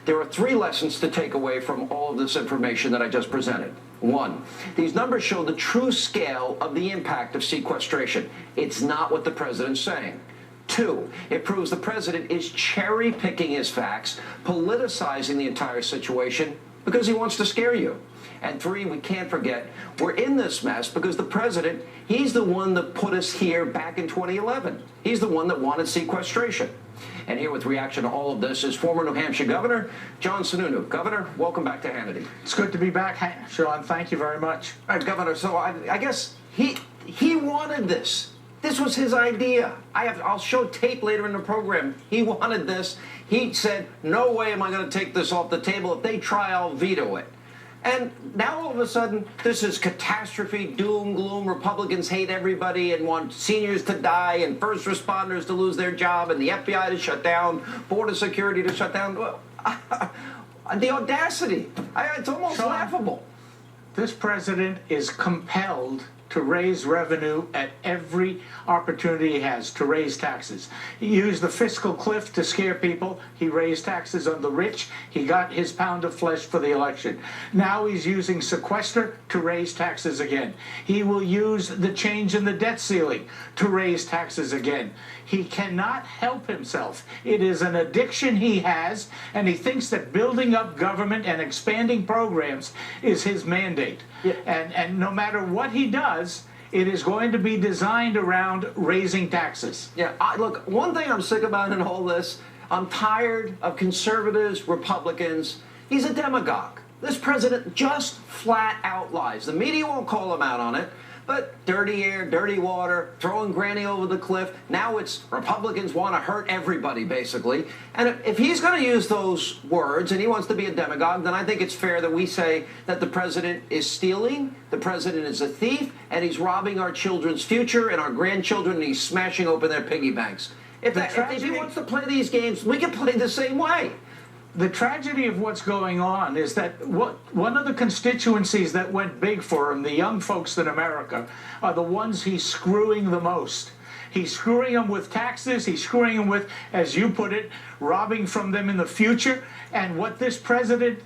There are three lessons to take away from all of this information that I just presented. One, these numbers show the true scale of the impact of sequestration. It's not what the president's saying. Two, it proves the president is cherry-picking his facts, politicizing the entire situation because he wants to scare you. And three, we can't forget, we're in this mess because the president, he's the one that put us here back in 2011. He's the one that wanted sequestration. And here with reaction to all of this is former New Hampshire Governor John Sununu. Governor, welcome back to Hannity. It's good to be back, Sean. Thank you very much. All right, Governor, so I guess he wanted this. This was his idea. I'll show tape later in the program. He wanted this. He said, no way am I going to take this off the table. If they try, I'll veto it. And now all of a sudden, this is catastrophe, doom, gloom. Republicans hate everybody and want seniors to die and first responders to lose their job and the FBI to shut down, border security to shut down. Well, the audacity. It's almost Sean, laughable. This president is compelled to raise revenue at every opportunity he has to raise taxes. He used the fiscal cliff to scare people. He raised taxes on the rich. He got his pound of flesh for the election. Now he's using sequester to raise taxes again. He will use the change in the debt ceiling to raise taxes again. He cannot help himself. It is an addiction he has, and he thinks that building up government and expanding programs is his mandate. Yeah. And no matter what he does, it is going to be designed around raising taxes. Yeah, look, one thing I'm sick about in all this, I'm tired of conservatives, Republicans. He's a demagogue. This president just flat out lies. The media won't call him out on it, but dirty air, dirty water, throwing Granny over the cliff. Now it's Republicans want to hurt everybody, basically. And if he's going to use those words and he wants to be a demagogue, then I think it's fair that we say that the president is stealing, the president is a thief, and he's robbing our children's future and our grandchildren, and he's smashing open their piggy banks. If he wants to play these games, we can play the same way. The tragedy of what's going on is that one of the constituencies that went big for him, the young folks in America, are the ones he's screwing the most. He's screwing them with taxes. He's screwing them with, as you put it, robbing from them in the future. And what this president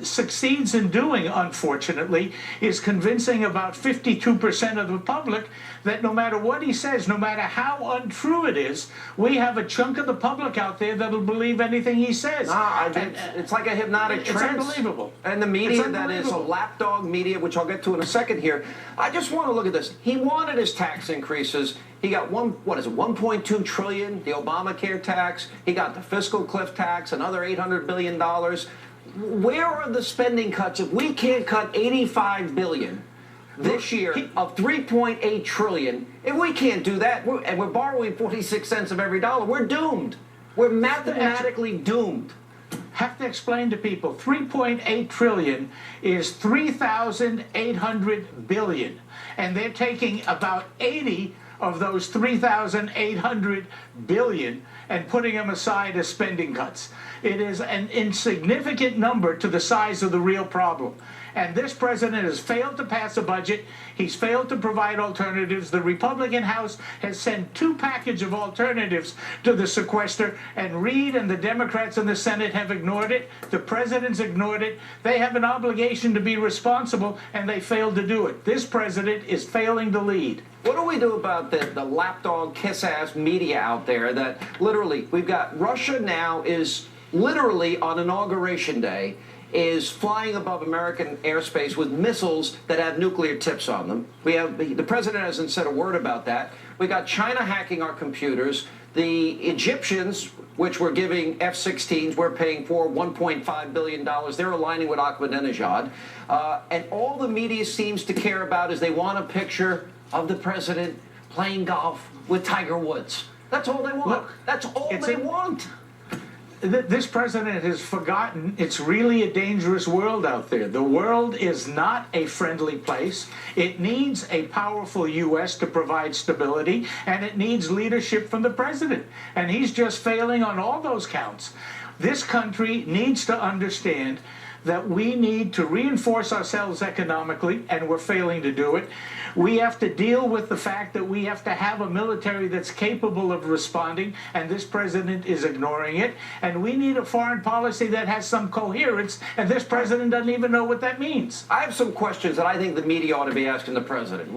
succeeds in doing, unfortunately, is convincing about 52% of the public that no matter what he says, no matter how untrue it is, we have a chunk of the public out there that'll believe anything he says. It's like a hypnotic trance. It's unbelievable. And the media that is a lapdog media, which I'll get to in a second here. I just want to look at this. He wanted his tax increases. He got $1.2 trillion, the Obamacare tax. He got the fiscal cliff tax, another $800 billion. Where are the spending cuts if we can't cut $85 billion this year of $3.8 trillion? If we can't do that, and we're borrowing 46 cents of every dollar, we're doomed. We're mathematically doomed. Have to explain to people, 3.8 trillion is 3,800 billion, and they're taking about 80 of those 3,800 billion and putting them aside as spending cuts. It is an insignificant number to the size of the real problem. And this president has failed to pass a budget. He's failed to provide alternatives. The Republican House has sent 2 packages of alternatives to the sequester, and Reid and the Democrats in the Senate have ignored it. The president's ignored it. They have an obligation to be responsible, and they failed to do it. This president is failing to lead. What do we do about the lapdog, kiss-ass media out there that literally, we've got Russia now is literally on Inauguration Day is flying above American airspace with missiles that have nuclear tips on them. We have the president hasn't said a word about that. We got China hacking our computers. The Egyptians, which we're giving F-16s, we're paying for $1.5 billion. They're aligning with Ahmadinejad. And all the media seems to care about is they want a picture of the president playing golf with Tiger Woods. That's all they want. Look, that's all they want. This president has forgotten it's really a dangerous world out there. The world is not a friendly place. It needs a powerful U.S. to provide stability, and it needs leadership from the president. And he's just failing on all those counts. This country needs to understand that we need to reinforce ourselves economically, and we're failing to do it. We have to deal with the fact that we have to have a military that's capable of responding, and this president is ignoring it. And we need a foreign policy that has some coherence, and this president doesn't even know what that means. I have some questions that I think the media ought to be asking the president.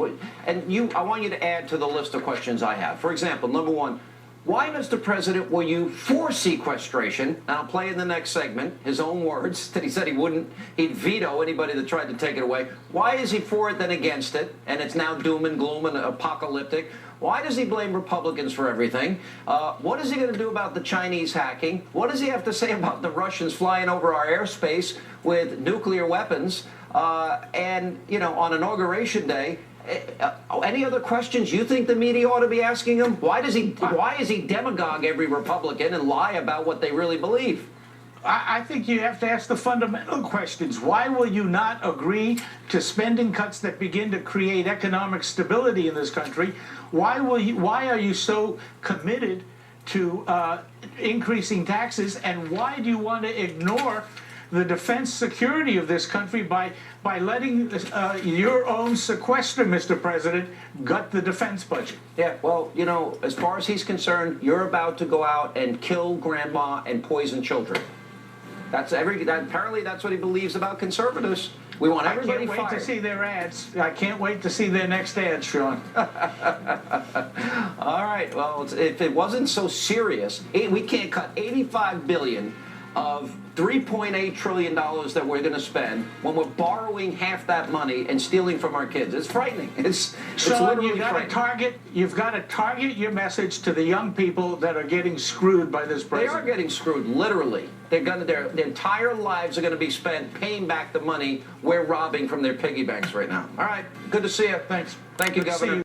And I want you to add to the list of questions I have. For example, number one, why, Mr. President, were you for sequestration? And I'll play in the next segment his own words that he said he'd veto anybody that tried to take it away. Why is he for it then against it? And it's now doom and gloom and apocalyptic. Why does he blame Republicans for everything? What is he going to do about the Chinese hacking? What does he have to say about the Russians flying over our airspace with nuclear weapons? And, you know, on Inauguration Day, any other questions you think the media ought to be asking him? Why is he demagogue every Republican and lie about what they really believe? I think you have to ask the fundamental questions. Why will you not agree to spending cuts that begin to create economic stability in this country? Why are you so committed to increasing taxes? And why do you want to ignore the defense security of this country by letting your own sequester, Mr. President, gut the defense budget? Yeah, well, you know, as far as he's concerned, you're about to go out and kill grandma and poison children. Apparently that's what he believes about conservatives. We want everybody fired. I can't wait to see their ads. I can't wait to see their next ad, Sean. All right, well, if it wasn't so serious, we can't cut $85 billion of $3.8 trillion that we're going to spend when we're borrowing half that money and stealing from our kids. It's frightening. It's literally frightening. You've got to target your message to the young people that are getting screwed by this president. They are getting screwed, literally. Their entire lives are going to be spent paying back the money we're robbing from their piggy banks right now. All right, good to see you. Thanks. Thank you, Governor.